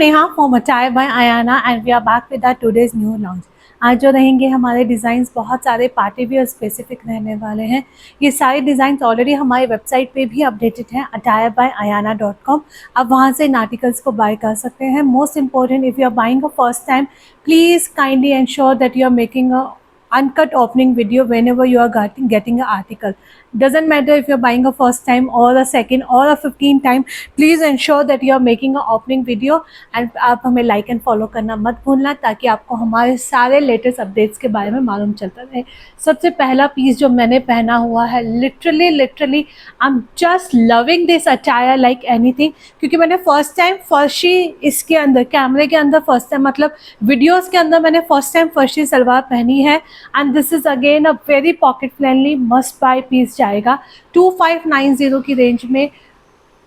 Neha from attire by Aayana and we are back with our today's new launch. आज जो रहेंगे हमारे डिज़ाइंस बहुत सारे पार्टी वियर स्पेसिफिक रहने वाले हैं। ये सारे डिज़ाइंस ऑलरेडी हमारी वेबसाइट पे भी अपडेटेड हैं attire-by-ayana.com। आप वहाँ से इन आर्टिकल्स को बाय कर सकते हैं। Most important, if you are buying a first time, please kindly ensure that you are making a uncut opening video whenever you are getting an article. Doesn't matter if you're buying a first time or a second or a 15th time, please ensure that you are making a opening video and आप हमें like and follow करना मत भूलना ताकि आपको हमारे सारे latest updates के बारे में मालूम चलता रहे। सबसे पहला पीस जो मैंने पहना हुआ है, literally I am just loving this attire like anything, क्योंकि मैंने फर्स्ट टाइम फर्शी इसके अंदर कैमरे के अंदर फर्स्ट टाइम मतलब वीडियोस के अंदर मैंने फर्स्ट टाइम फर्शी सलवार पहनी है। And this is again a very pocket friendly must buy piece जाएगा 2590 की रेंज में।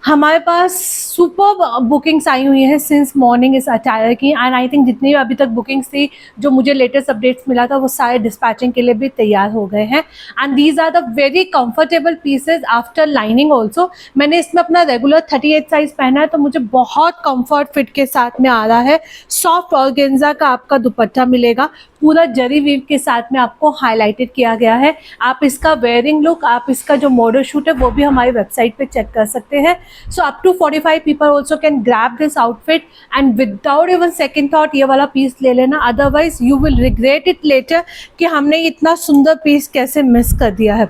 हमारे पास सुपर बुकिंग्स आई हुई हैं सिंस मॉर्निंग इस अटायर की, एंड आई थिंक जितनी अभी तक बुकिंग्स थी जो मुझे लेटेस्ट अपडेट्स मिला था वो सारे डिस्पैचिंग के लिए भी तैयार हो गए हैं। And these are the very comfortable pieces after lining also. मैंने इसमें अपना रेगुलर 38 साइज पहना है तो मुझे बहुत कंफर्ट फिट के साथ में आ रहा है। सॉफ्ट ऑर्गेन्जा का आपका दुपट्टा मिलेगा, पूरा जरी वीव के साथ में आपको हाईलाइटेड किया गया है। आप इसका वेयरिंग लुक, आप इसका जो मॉडल शूट है वो भी हमारी वेबसाइट पे चेक कर सकते हैं। So up to 45 people also can grab this outfit and without even second thought ये वाला पीस ले लेना, otherwise you will regret it later कि हमने इतना सुंदर पीस कैसे मिस कर दिया है।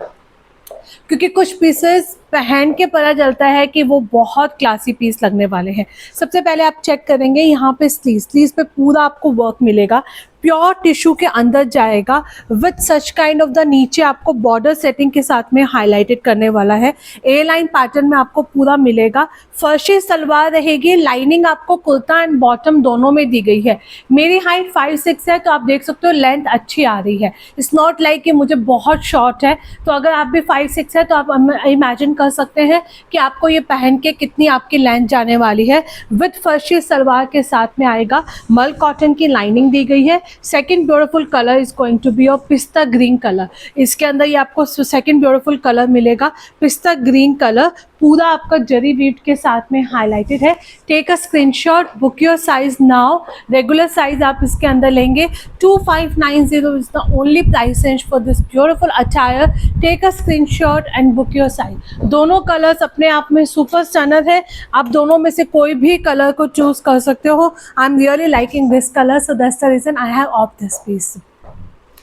क्योंकि कुछ पीसेस पहन के पता चलता है कि वो बहुत क्लासी पीस लगने वाले हैं। सबसे पहले आप चेक करेंगे यहाँ पे स्लीव्स पे पूरा आपको वर्क मिलेगा, प्योर टिश्यू के अंदर जाएगा with such kind of the नीचे आपको बॉर्डर सेटिंग के साथ में हाईलाइटेड करने वाला है। ए लाइन पैटर्न में आपको पूरा मिलेगा। फर्शी सलवार रहेगी, लाइनिंग आपको कुर्ता एंड बॉटम दोनों में दी गई है। मेरी हाइट 5'6" है तो आप देख सकते हो लेंथ अच्छी आ रही है। इट्स नॉट लाइक कि मुझे बहुत शॉर्ट है, तो अगर आप भी 5'6" है तो आप इमेजिन कर सकते हैं कि आपको ये पहन के कितनी आपकी लेंथ जाने वाली है। विथ फर्शी सलवार के साथ में आएगा, मल कॉटन की लाइनिंग दी गई है। Second beautiful colour is going to be of pista green colour. इसके अंदर ये आपको सेकेंड ब्यूटीफुल कलर मिलेगा, पिस्ता ग्रीन कलर, पूरा आपका जरी वीव के साथ में हाईलाइटेड है। Take a screenshot, book your size now. Regular size आप इसके अंदर लेंगे 2590 is the only price range for this beautiful attire. Take a screenshot and book your size. दोनों कलर्स अपने आप में सुपर स्टनर है, आप दोनों में से कोई भी कलर को चूज कर सकते हो। I am really liking this colour, so that's the reason I have opt this piece.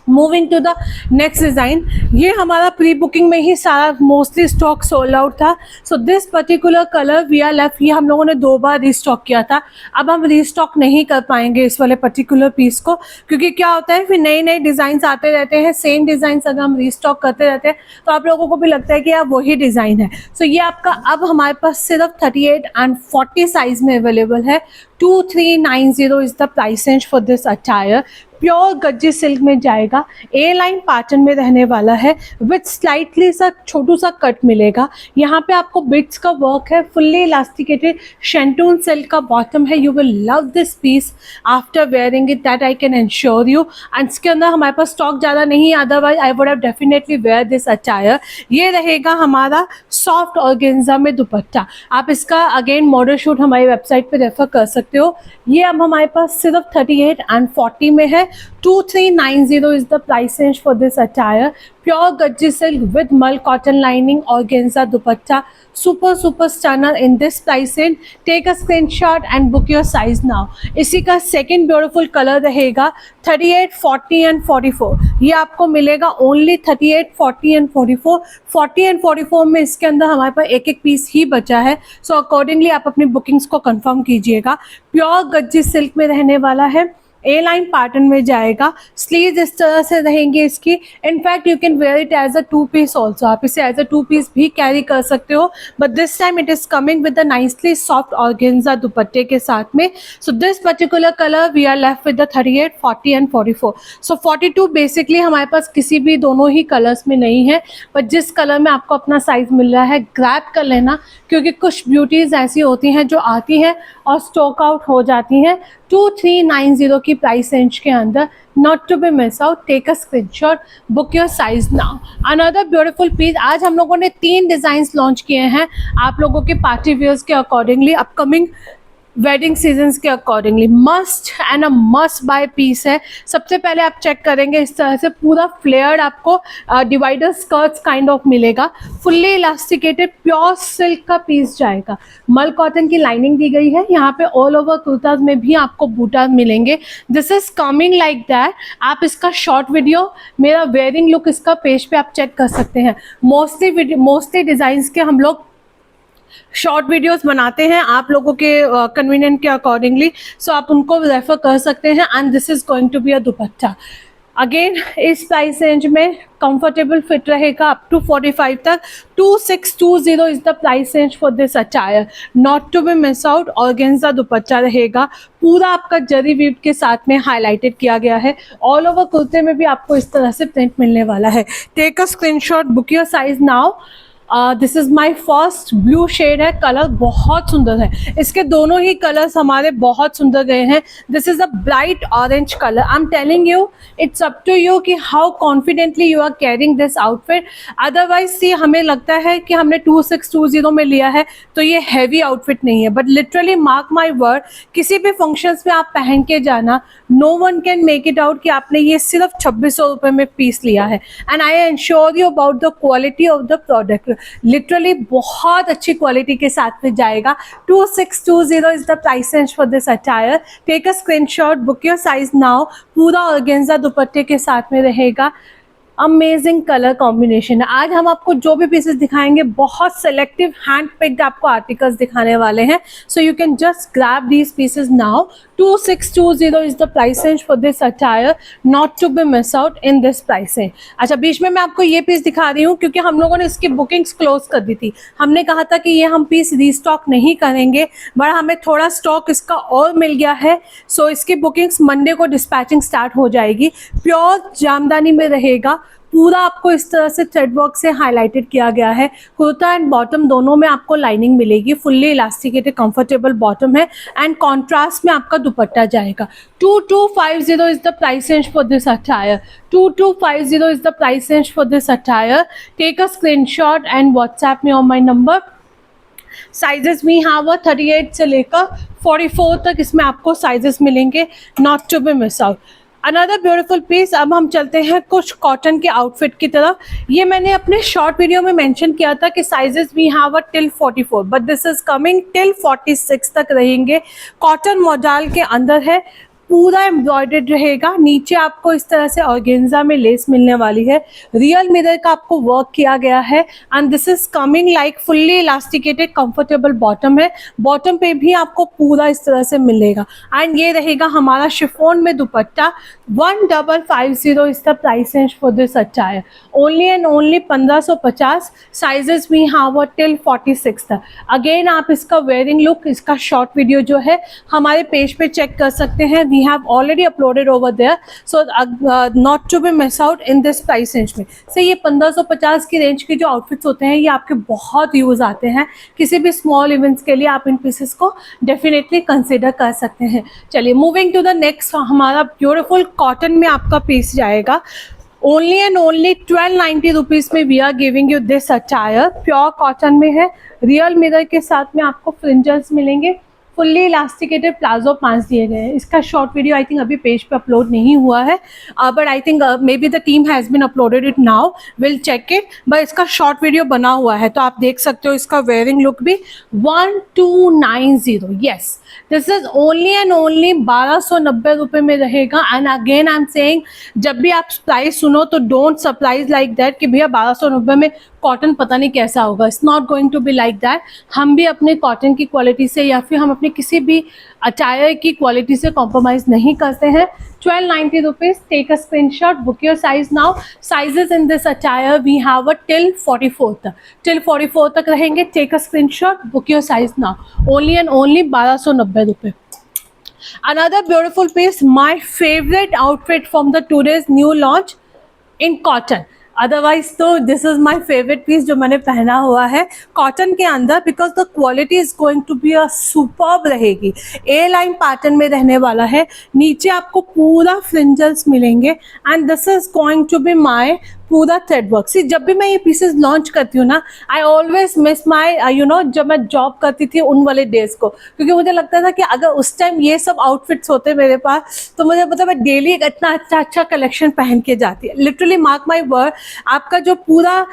Moving to the next design, ये हमारा प्री बुकिंग में ही सारा मोस्टली स्टॉक सोल्ड आउट था। So this particular colour we are left, ये हम लोगों ने 2 बार restock किया था। अब हम रीस्टॉक नहीं कर पाएंगे इस वाले पर्टिकुलर पीस को, क्योंकि क्या होता है फिर नए नए डिज़ाइंस आते रहते हैं। सेम डिज़ाइंस अगर हम रीस्टॉक करते रहते हैं तो आप लोगों को भी लगता है कि यार वही डिज़ाइन है। सो ये आपका अब हमारे पास सिर्फ 38 एंड 40 साइज में अवेलेबल है। 2390 is the price range for this attire. Pure Gajji silk में जाएगा, ए लाइन पैटर्न में रहने वाला है, विथ स्लाइटली सा छोटू सा कट मिलेगा। यहाँ पे आपको बिट्स का वर्क है, फुल्ली इलास्टिकेटेड शेंटून सिल्क का बॉटम है। You will love this piece after wearing it, that I can ensure you. And इसके अंदर हमारे पास स्टॉक ज़्यादा नहीं, otherwise I would have definitely wear this attire. ये रहेगा हमारा सॉफ्ट ऑर्गेन्जा में दुपट्टा। आप इसका अगेन मॉडल शूट हमारी वेबसाइट पे रेफर कर सकते हो। ये अब हमारे पास सिर्फ 38 एंड 40 में है। 2390 is the price range for this attire. Pure Gajji silk with मल cotton lining, organza dupatta, super stunner in this price range. Take a screenshot and book your size now. इसी का सेकेंड ब्यूटीफुल कलर रहेगा 38, 40 and 44। ये आपको मिलेगा only 38, 40 and 44। 40 and 44 में इसके अंदर हमारे पास एक पीस ही बचा है, सो अकॉर्डिंगली आप अपनी बुकिंग्स को कंफर्म कीजिएगा। प्योर गज्जी सिल्क में रहने वाला है, ए लाइन पैटर्न में जाएगा। स्लीव्स इस तरह से रहेंगी इसकी। In fact you can wear it as a 2 piece also, आप इसे एज अ 2 पीस भी कैरी कर सकते हो, but this time it is coming with the nicely soft organza दुपट्टे के साथ में। So this particular colour we are left with the 38, 40 and 44। So 42 basically हमारे पास किसी भी दोनों ही कलर्स में नहीं है, बट जिस कलर में आपको अपना साइज मिल रहा है ग्रैब कर लेना, क्योंकि कुछ ब्यूटीज ऐसी होती हैं जो आती हैं और स्टॉक आउट हो जाती हैं। 2390 की प्राइस रेंज के अंदर, not to be miss out. Take a screenshot, book your size now. Another beautiful piece, आज हम लोगों ने 3 डिज़ाइंस लॉन्च किए हैं आप लोगों के पार्टी वेयर्स के अकॉर्डिंगली। अपकमिंग वेडिंग सीजन्स के accordingly must and a must buy piece है। सबसे पहले आप चेक करेंगे इस तरह से पूरा फ्लेयर्ड आपको डिवाइडर स्कर्ट्स काइंड ऑफ मिलेगा, फुल्ली इलास्टिकेटेड प्योर सिल्क का पीस जाएगा। मल कॉटन की लाइनिंग दी गई है, यहाँ पे ऑल ओवर कुर्ताज में भी आपको बूटा मिलेंगे। This is coming like that. आप इसका शॉर्ट वीडियो, मेरा वेयरिंग लुक इसका पेज पे आप चेक कर सकते हैं। मोस्टली डिजाइन्स के हम लोग शॉर्ट वीडियोस बनाते हैं आप लोगों के कन्वीनियंट के अकॉर्डिंगली, सो आप उनको रेफर कर सकते हैं। And this is going to be a dupatta. Again इस प्राइस रेंज में कंफर्टेबल फिट रहेगा अप टू 45 तक। 2620 is the price range for this attire, not to be miss out. Organza dupatta रहेगा, पूरा आपका जरी वीव के साथ में हाईलाइटेड किया गया है। ऑल ओवर कुर्ते में भी आपको इस तरह से प्रिंट मिलने वाला है। Take a screenshot, book your size now. This is my first blue shade है, कलर बहुत सुंदर है। इसके दोनों ही कलर्स हमारे बहुत सुंदर गए हैं। This is a bright orange colour. I am telling you, it's up to you कि how confidently you are carrying this outfit. Otherwise see हमें लगता है कि हमने 2620 में लिया है तो ये हैवी आउटफिट नहीं है, but literally mark my word, किसी भी फंक्शंस में आप पहन के जाना, no one can make it out कि आपने ये सिर्फ 2600 रुपये में पीस लिया है। And I ensure you about the quality of the product, literally बहुत अच्छी क्वालिटी के साथ में जाएगा। 2620 is the price range for this attire. Take a screenshot, book your size now. पूरा ऑर्गेन्जा दुपट्टे के साथ में रहेगा। अमेजिंग कलर कॉम्बिनेशन है। आज हम आपको जो भी पीसेस दिखाएंगे बहुत सेलेक्टिव हैंड पिक्ड आपको आर्टिकल्स दिखाने वाले हैं, so you can just grab these pieces now. 2620 is the price range for this attire, not to be miss out in this price range. अच्छा, बीच में मैं आपको ये पीस दिखा रही हूँ क्योंकि हम लोगों ने इसकी बुकिंग्स क्लोज कर दी थी। हमने कहा था कि ये हम पीस रीस्टॉक नहीं करेंगे, बट हमें थोड़ा स्टॉक इसका और मिल गया है, सो इसकी बुकिंग्स मंडे को डिस्पैचिंग स्टार्ट हो जाएगी। प्योर जामदानी में रहेगा, पूरा आपको इस तरह से थ्रेड वर्क से हाईलाइटेड किया गया है। कुर्ता एंड बॉटम दोनों में आपको लाइनिंग मिलेगी, फुल्ली इलास्टिकेटेड कंफर्टेबल बॉटम है एंड कॉन्ट्रास्ट में आपका दुपट्टा जाएगा। 2250 is the price range for this attire. 2250 is the price range for this attire. Take a screenshot and WhatsApp me on my number. Sizes भी हाँ वो 38 से लेकर 44 तक इसमें आपको साइजेस मिलेंगे, not to be miss out. Another beautiful piece. अब हम चलते हैं कुछ कॉटन के आउटफिट की तरफ। ये मैंने अपने शॉर्ट वीडियो में मेंशन किया था कि साइजेस भी have a till 44, but this is coming till 46 तक रहेंगे। कॉटन मॉडल के अंदर है, पूरा एम्ब्रॉयडर्ड रहेगा। नीचे आपको इस तरह से ऑर्गेन्जा में लेस मिलने वाली है। रियल मिरर का आपको वर्क किया गया है and this is coming like fully elasticated comfortable bottom है। बॉटम पे भी आपको पूरा इस तरह से मिलेगा एंड ये रहेगा हमारा शिफॉन में दुपट्टा। 1550 is the price range for this attire, only and only 1550। Sizes भी हाँ वो टिल 46 तक। अगेन आप इसका वेयरिंग लुक, इसका शॉर्ट वीडियो जो है हमारे पेज पे चेक कर सकते हैं। We have already uploaded over there, so not to be miss out in this price range में से ये 1550 की रेंज के जो आउटफिट्स होते हैं ये आपके बहुत यूज़ आते हैं। किसी भी स्मॉल इवेंट्स के लिए आप इन पीसेस को डेफिनेटली कंसिडर कर सकते हैं। चलिए मूविंग टू द नेक्स्ट, हमारा ब्यूटीफुल कॉटन में आपका पीस जाएगा। ओनली एंड ओनली 1290 रुपीज़ में we are giving you this attire. Pure cotton में है, रियल मिरर के साथ में आपको फ्रिंजल्स मिलेंगे। फुल्ली इलास्टिकेटेड प्लाजो पांच दिए गए हैं। इसका शॉर्ट वीडियो आई थिंक अभी पेज पे अपलोड नहीं हुआ है, but I think maybe the team has been uploaded it now, will check it. But इसका शॉर्ट वीडियो बना हुआ है तो आप देख सकते हो। इसका वेयरिंग लुक भी 1290, yes this is only and only 1290 रुपये में रहेगा। And again I am saying, जब भी आप प्राइस सुनो तो डोंट सरप्राइज लाइक दैट कि भैया 1290 में कॉटन पता नहीं कैसा होगा। It's not going to be like that. हम भी अपने कॉटन की क्वालिटी से या फिर हम अपने किसी भी अटायर की क्वालिटी से कॉम्प्रोमाइज़ नहीं करते हैं। 1290 rupees. Take a screenshot, book your size now. Sizes in this attire we have a till 44 तक, टिल 44 तक रहेंगे। Take a screenshot, book your size now. Only and only 1290 रुपये। Another beautiful piece, my favorite outfit from the today's new launch in cotton. Otherwise तो this is my favourite piece जो मैंने पहना हुआ है कॉटन के अंदर, because the quality is going to be a superb रहेगी। ए लाइन पैटर्न में रहने वाला है। नीचे आपको पूरा फ्रिंजल्स मिलेंगे and this is going to be my पूरा थ्रेड वर्क। सी जब भी मैं ये पीसेस लॉन्च करती हूँ ना, आई ऑलवेज मिस माई जब मैं जॉब करती थी उन वाले डेज को, क्योंकि मुझे लगता था कि अगर उस टाइम ये सब आउटफिट्स होते मेरे पास तो मुझे मतलब मैं डेली एक इतना अच्छा कलेक्शन पहन के जाती है। लिटरली मार्क माई वर्ड, आपका जो पूरा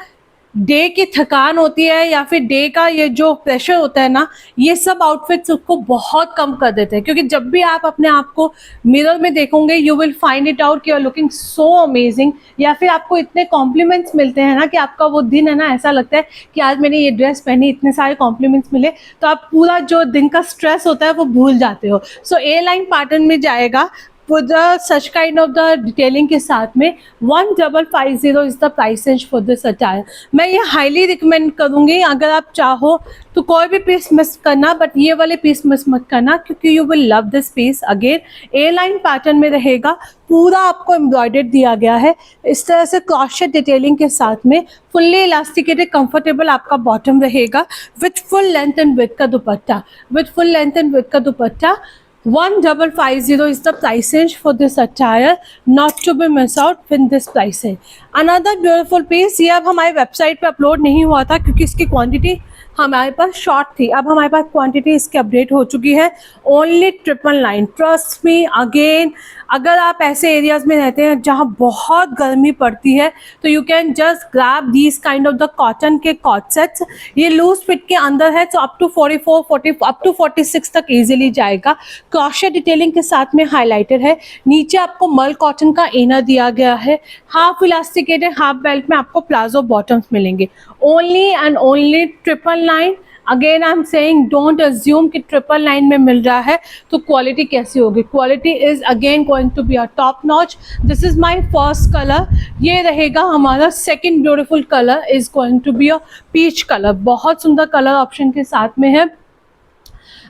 डे की थकान होती है या फिर डे का ये जो प्रेशर होता है ना, ये सब आउटफिट्स उसको बहुत कम कर देते हैं। क्योंकि जब भी आप अपने आप को मिरर में देखोगे, you will find it out कि you are looking so amazing, या फिर आपको इतने कॉम्प्लीमेंट्स मिलते हैं ना कि आपका वो दिन है ना, ऐसा लगता है कि आज मैंने ये ड्रेस पहनी, इतने सारे कॉम्प्लीमेंट्स मिले, तो आप पूरा जो दिन का स्ट्रेस होता है वो भूल जाते हो। सो ए लाइन पैटर्न में जाएगा with such kind of the detailing के साथ में 1550 is the price range for this attire. मैं ये हाईली रिकमेंड करूँगी, अगर आप चाहो तो कोई भी पीस मिस करना, बट ये वाले पीस मिस मत करना, क्योंकि you will love this piece. Again a line pattern में रहेगा, पूरा आपको एम्ब्रॉयडर्ड दिया गया है इस तरह से क्रॉशेट डिटेलिंग के साथ में। फुल्ली इलास्टिकेटेड कंफर्टेबल आपका बॉटम रहेगा with full length and width का dupatta, with full length and width का dupatta. 1550 is the price range for this attire, not to be miss out with this price range. Another beautiful piece, ये अब हमारी website पे upload नहीं हुआ था क्योंकि इसकी क्वांटिटी हमारे पास शॉर्ट थी। अब हमारे पास क्वांटिटी इसकी अपडेट हो चुकी है। Only 999, trust me. अगेन अगर आप ऐसे एरियाज में रहते हैं जहाँ बहुत गर्मी पड़ती है तो you can just grab these kind of the cotton के कॉट सेट्स। ये लूज फिट के अंदर है, तो अप टू 44, 40 अप टू 46 तक इजीली जाएगा। क्रॉशेट डिटेलिंग के साथ में हाईलाइटेड है। नीचे आपको मल कॉटन का इनर दिया गया है। हाफ इलास्टिकेटेड हाफ बेल्ट में आपको प्लाजो बॉटम्स मिलेंगे। Only and only 999। Again I am saying don't assume कि 999 में मिल रहा है तो क्वालिटी कैसी होगी। Quality is again going to be a top notch. This is my first colour, ये रहेगा हमारा second beautiful colour is going to be a peach colour. बहुत सुंदर कलर ऑप्शन के साथ में है।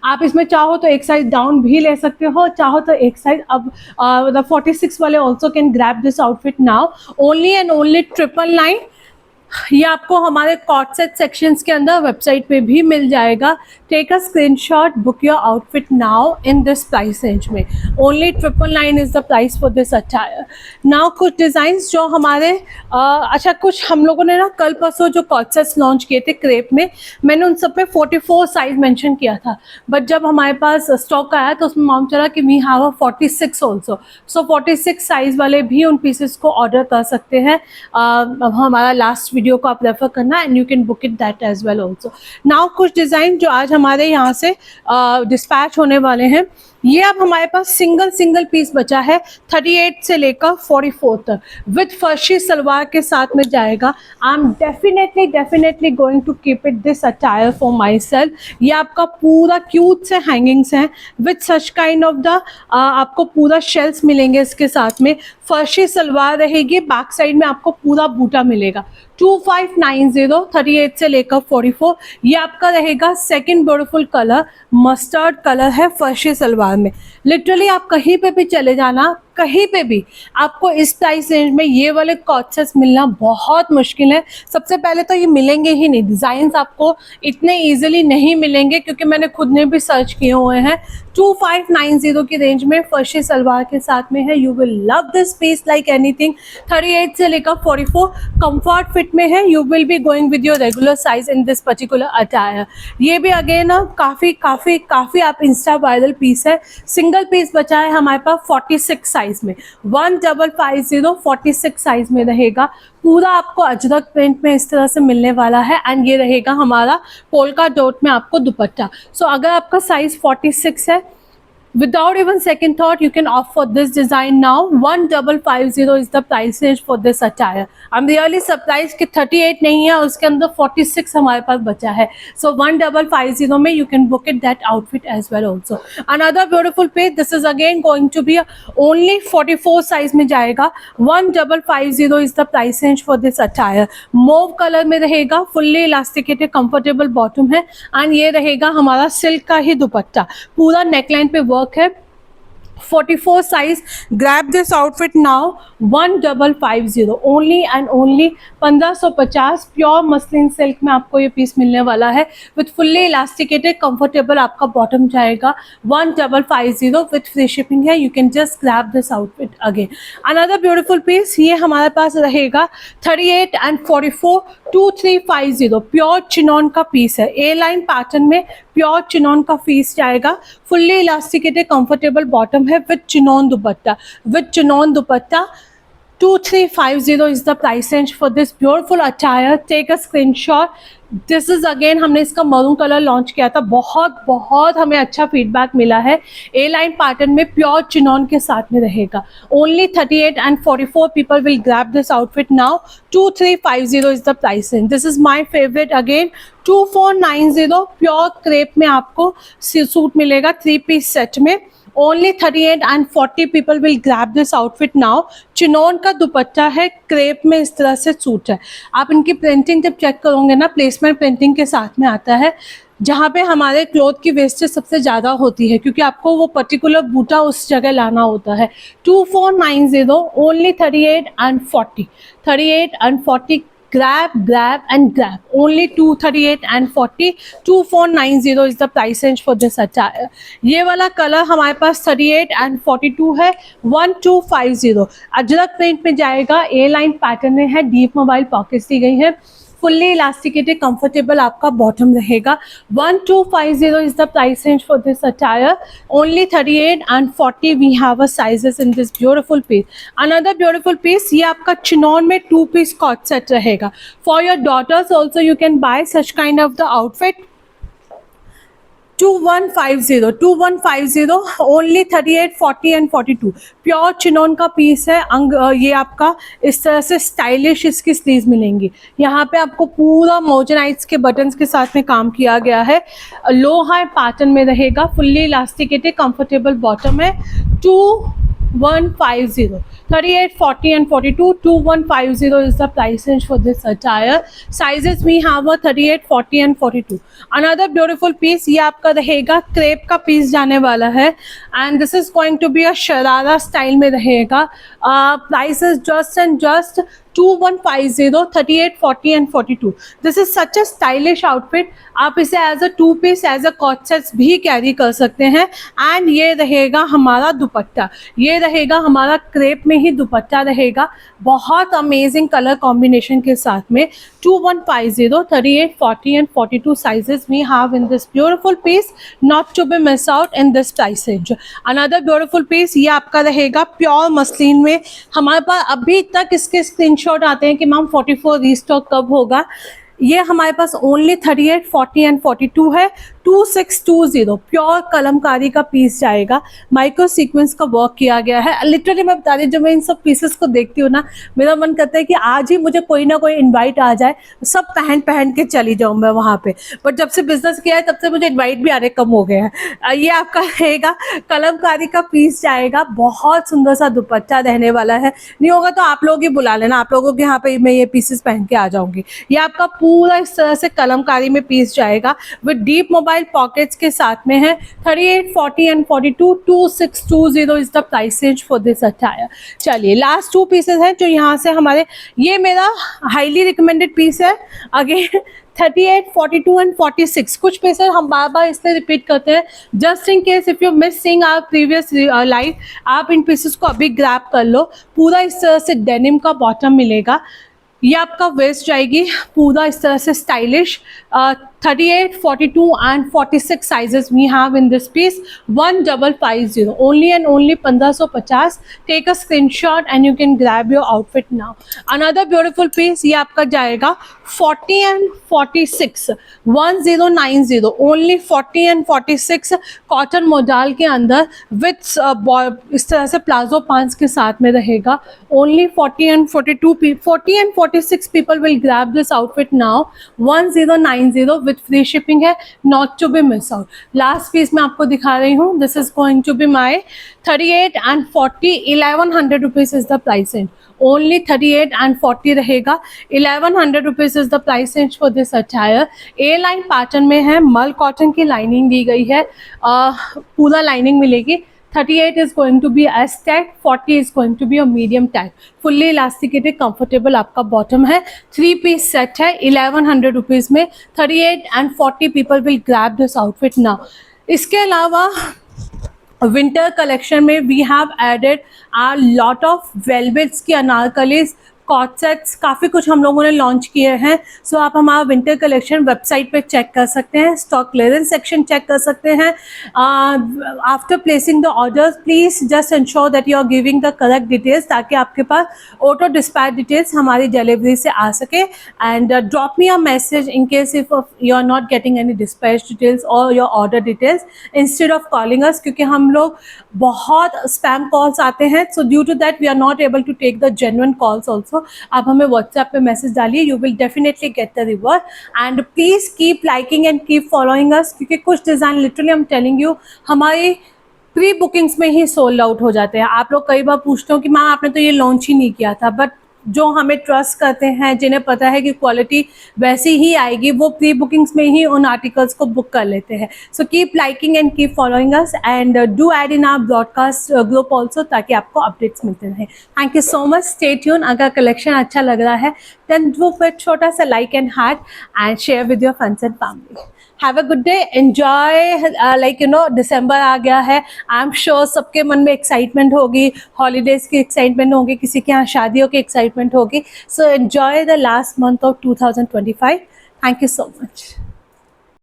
आप इसमें चाहो तो एक साइज डाउन भी ले सकते हो, चाहो तो एक साइज अब 46 वाले also can grab this outfit now. Only and only 999। ये आपको हमारे कॉट सेट सेक्शंस के अंदर वेबसाइट पे भी मिल जाएगा। Take a screenshot, book your outfit now in this price range में। Only 999 is the price for this attire. Now कुछ डिज़ाइंस जो हमारे अच्छा कुछ हम लोगों ने ना कल परसों जो कॉट सेट्स लॉन्च किए थे क्रेप में, मैंने उन सब पे 44 साइज मेंशन किया था, बट जब हमारे पास स्टॉक आया तो उसमें मालूम चला कि we have a 46 also. So 46 size वाले भी उन पीसेस को ऑर्डर कर सकते हैं। अब हमारा लास्ट वीडियो को आप रेफर करना and you can book it that as well also. Now कुछ डिज़ाइन जो आज हमारे यहाँ से डिस्पैच होने वाले हैं, ये अब हमारे पास सिंगल पीस बचा है 38 से लेकर 44 तक विथ फर्शी सलवार के साथ में जाएगा। I am definitely going to keep it this attire for myself. ये आपका पूरा क्यूट से हैंगिंग्स हैं with such kind of the आपको पूरा शेल्स मिलेंगे इसके साथ में। फर्शी सलवार रहेगी, बैक साइड में आपको पूरा बूटा मिलेगा। 2590 38 से लेकर 44। ये आपका रहेगा second beautiful colour, mustard colour है फर्शी सलवार में। लिटरली आप कहीं पे भी चले जाना, कहीं पे भी आपको इस प्राइस रेंज में ये वाले कॉट सेट्स मिलना बहुत मुश्किल है। सबसे पहले तो ये मिलेंगे ही नहीं, डिज़ाइंस आपको इतने इजीली नहीं मिलेंगे क्योंकि मैंने खुद ने भी सर्च किए हुए हैं। 2590 की रेंज में फर्शी सलवार के साथ में है। You will love this piece like anything. 38 से लेकर 44 कंफर्ट फिट में है। You will be going with your regular size in this particular attire. ये भी अगेन काफ़ी आप इंस्टा वायरल पीस है। सिंगल पीस बचा है हमारे पास 46 साइज में। 1550 46 साइज में रहेगा। पूरा आपको अजरक प्रिंट में इस तरह से मिलने वाला है एंड ये रहेगा हमारा पोल्का डॉट में आपको दुपट्टा। सो अगर आपका साइज 46 है, without even second thought you can opt for this design now. 1550 is the price range for this attire. I'm really surprised कि 38 नहीं है, उसके अंदर 46 हमारे पास बचा है। So 1550 में you can book it that outfit as well also. Another beautiful piece. This is again going to be only 44 size में जाएगा। 1550 is the price range for this attire. Mauve color में रहेगा, fully elasticated comfortable bottom है and ये रहेगा हमारा silk का ही दुपट्टा। पूरा नेकलाइन पे वर्क है। 44 size. Grab this outfit now. 1550 only and only 1550 pure muslin silk में आपको ये पीस मिलने वाला है विथ फुल्ली इलास्टिकेटेड कंफर्टेबल आपका बॉटम जाएगा. 1550 विथ फ्री शिपिंग है. You can just grab this outfit again. Another beautiful piece ये हमारे पास रहेगा 38 and 44 2350 प्योर चिनॉन का पीस है. ए लाइन पैटर्न में प्योर चिनॉन का पीस जाएगा. फुल्ली इलास्टिकेटेड कंफर्टेबल बॉटम है with chinon dupatta. 2350 is the price range for this beautiful attire. Take a screenshot. This is again हमने इसका मरून कलर लॉन्च किया था. बहुत हमें अच्छा फीडबैक मिला है. ए लाइन पैटर्न में प्योर चिनॉन के साथ में रहेगा. Only 38 and 44 people will grab this outfit now. 2350 is the price range. This is my favourite again. 2490 pure crepe में आपको सूट मिलेगा 3 पीस सेट में. Only 38 and 40 people will grab this outfit now. Chinon का दुपट्टा है, crepe में इस तरह से सूट है. आप इनकी प्रिंटिंग जब चेक करोगे ना, प्लेसमेंट प्रिंटिंग के साथ में आता है, जहाँ पे हमारे क्लोथ की वेस्टेज सबसे ज़्यादा होती है क्योंकि आपको वो पर्टिकुलर बूटा उस जगह लाना होता है. 2490 only 38 and 40. 38 and 40 grab and grab. Only 238 and 40. 2490 is the price range for this attire. ये वाला कलर हमारे पास 38 and 42 है. 1250 अजरक प्रिंट में जाएगा. ए लाइन पैटर्न में है. डीप मोबाइल पॉकेट्स दी गई है. फुल्ली इलास्टिकेटेड कंफर्टेबल आपका बॉटम रहेगा. 1250 is the price range for this attire. Only 38 and 40 we have a sizes in this beautiful piece. Another beautiful piece ये आपका चिनॉन में 2 पीस कॉट सेट रहेगा. For your daughters also you can buy such kind of the outfit. 2150 only 38, 40 and 42 pure chinon का piece है. ये आपका इस तरह से स्टाइलिश इसकी स्लीव्स मिलेंगी. यहाँ पे आपको पूरा मोजनाइट्स के बटन्स के साथ में काम किया गया है. लो हाई पैटर्न में रहेगा. फुल्ली इलास्टिकेटेड कंफर्टेबल बॉटम है. 2150 38, 40 and 42. 2150 is the price range for this attire. Sizes we have a 38, 40 and 42. Another beautiful piece ये आपका रहेगा. क्रेप का पीस जाने वाला है and this is going to be a sharara style में रहेगा. Price is just and just 2150, 38, 40 and 42. This is such a stylish outfit. आप इसे as a 2 piece as a co-ord sets भी कैरी कर सकते हैं. एंड ये रहेगा हमारा दुपट्टा. ये रहेगा हमारा क्रेप में ही दुपट्टा रहेगा. बहुत अमेजिंग कलर कॉम्बिनेशन के साथ में. 2150, 38, 40 and 42 sizes we have in this beautiful piece, not to be miss out in this price range. Another beautiful piece ये आपका रहेगा प्योर मसलिन में. हमारे पास अभी तक इसके स्क्रीनशॉट आते हैं कि मैम 44 रीस्टॉक कब होगा. ये हमारे पास ओनली 38, 40 and 42 है. 2620 प्योर कलमकारी का पीस जाएगा. माइक्रो सीक्वेंस का वर्क किया गया है. लिटरली मैं बता रही हूँ, जब मैं इन सब पीसेस को देखती हूँ ना, मेरा मन करता है कि आज ही मुझे कोई ना कोई इनवाइट आ जाए, सब पहन के चली जाऊँ मैं वहाँ पे. बट जब से बिजनेस किया है तब से मुझे इनवाइट भी आने कम हो गए हैं. ये आपका रहेगा कलमकारी का पीस जाएगा. बहुत सुंदर सा दुपट्टा रहने वाला है. नहीं होगा तो आप लोग ही बुला लेना, आप लोगों के यहाँ पे मैं ये पीसेस पहन के आ जाऊँगी. ये आपका पूरा इस तरह से कलमकारी में पीस जाएगा विद डीप मोबाइल पॉकेट्स के साथ में है. 38, 40 and 42. 2620 is the price range for this attire. चलिए लास्ट 2 पीसेस हैं जो यहाँ से हमारे, ये मेरा हाईली रिकमेंडेड पीस है. अगेन 38, 42 and 46 कुछ पीसेस हम बार बार इसलिए रिपीट करते हैं just in case if you miss seeing our previous live. आप इन पीसेस को अभी ग्रैब कर लो. पूरा इस तरह से डेनिम का बॉटम मिलेगा. ये आपका वेस्ट जाएगी पूरा इस तरह से stylish. 38, 42 and 46 sizes we have in this piece. 1550 only and only 1550. Take a screenshot and you can grab your outfit now. Another beautiful piece ये आपका जाएगा 40 and 46. 1090 only 40 and 46 cotton modal के अंदर विथ इस तरह से प्लाजो पांच के साथ में रहेगा. Only 40 and 42 40 and 46 people will grab this outfit now. 1090 with free shipping है. Not to be miss out. Last piece मैं आपको दिखा रही हूँ. This is going to be my 38 and 40. 1100 rupees is the price range. Only 38 and 40 रहेगा. 1100 rupees is the price range for this attire. A line pattern में है. मल cotton की लाइनिंग दी गई है. पूरा लाइनिंग मिलेगी. 38 is going to be S tag, 40 is going to be a medium tag. Fully elasticated, comfortable आपका bottom है. 3-piece set है 1100 rupees में. 38 and 40 people will grab this outfit now. इसके अलावा विंटर कलेक्शन में we have added a lot of velvets की anarkalis, cot sets, काफ़ी कुछ हम लोगों ने लॉन्च किए हैं. सो आप हमारा विंटर कलेक्शन वेबसाइट पे चेक कर सकते हैं, स्टॉक क्लियरेंस सेक्शन चेक कर सकते हैं. After placing the orders please just ensure that you are giving the correct details, ताकि आपके पास ऑटो डिस्पैच डिटेल्स हमारी डिलीवरी से आ सके. And drop me a message in case if you are not getting any dispatch details और your order details instead of calling us, क्योंकि हम लोग बहुत स्पैम कॉल्स आते हैं. So due to that we are not able to take the genuine calls also. आप हमें WhatsApp पे मैसेज डालिए, you will definitely get the revert. And please keep liking and keep following अस, क्योंकि कुछ design literally I am telling you हमारी pre bookings में ही sold out हो जाते हैं. आप लोग कई बार पूछते हो कि मैम आपने तो ये लॉन्च ही नहीं किया था, बट जो हमें ट्रस्ट करते हैं, जिन्हें पता है कि क्वालिटी वैसी ही आएगी, वो प्री बुकिंग्स में ही उन आर्टिकल्स को बुक कर लेते हैं. So keep liking and keep following us and do add in our broadcast group also, ताकि आपको अपडेट्स मिलते रहें. Thank you so much. Stay tune. अगर कलेक्शन अच्छा लग रहा है देन डू फिर छोटा सा like and heart and share with your friends and family. Have a good day. Enjoy. Like you know दिसंबर आ गया है. आई एम श्योर सबके मन में एक्साइटमेंट होगी, हॉलीडेज़ की एक्साइटमेंट होगी, किसी के यहाँ शादियों की एक्साइटमेंट होगी. So enjoy the last month of 2025. Thank you so much.